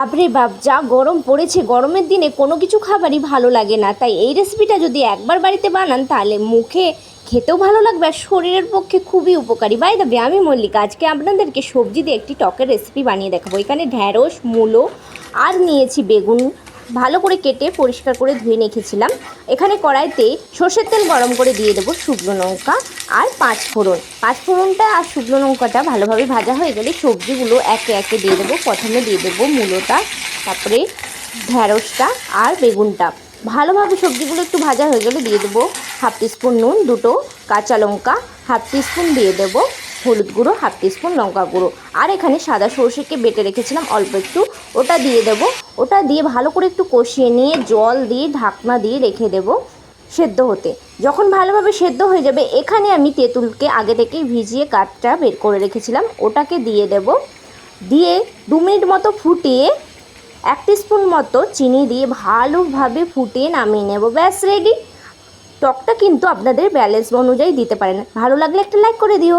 বাপরে বাপ, যা গরম পড়েছে! গরমের দিনে কোনো কিছু খাবারই ভালো লাগে না, তাই এই রেসিপিটা যদি একবার বাড়িতে বানান তাহলে মুখে খেতেও ভালো লাগবে আর শরীরের পক্ষে খুবই উপকারী। বাই দ্য ওয়ে, আমি মল্লিকা। আজকে আপনাদেরকে সবজি দিয়ে একটি টকের রেসিপি বানিয়ে দেখাবো। এখানে ঢ্যাঁড়স, মূলো আর নিয়েছি বেগুন, ভালো করে কেটে পরিষ্কার করে ধুয়ে রেখেছিলাম। এখানে কড়াইতে সর্ষের তেল গরম করে দিয়ে দেবো শুকনো লঙ্কা আর পাঁচফোড়নটা আর শুকনো লঙ্কাটা ভালোভাবে ভাজা হয়ে গেলে সবজিগুলো একে একে দিয়ে দেবো। প্রথমে দিয়ে দেবো মূলোটা, তারপরে ঢ্যাঁড়সটা আর বেগুনটা। ভালোভাবে সবজিগুলো একটু ভাজা হয়ে গেলে দিয়ে দেবো হাফ টিস্পুন নুন, দুটো কাঁচা লঙ্কা, হাফ টিস্পুন দিয়ে দেবো হলুদ গুঁড়ো, হাফ টিস্পুন লঙ্কা গুঁড়ো, আর এখানে সাদা সর্ষেকে বেটে রেখেছিলাম অল্প একটু, ওটা দিয়ে দেবো। ওটা দিয়ে ভালো করে একটু কষিয়ে নিয়ে জল দিয়ে ঢাকনা দিয়ে রেখে দেবো সেদ্ধ হতে। যখন ভালোভাবে সেদ্ধ হয়ে যাবে, এখানে আমি তেঁতুলকে আগে থেকেই ভিজিয়ে কাঠটা বের করে রেখেছিলাম, ওটাকে দিয়ে দেব। দিয়ে 2 মিনিট মতো ফুটিয়ে 1 টিস্পুন মতো চিনি দিয়ে ভালোভাবে ফুটিয়ে নামিয়ে নেব। ব্যাস রেডি। টকটা কিন্তু আপনাদের ব্যালেন্স অনুযায়ী দিতে পারেন। ভালো লাগলে একটা লাইক করে দিও।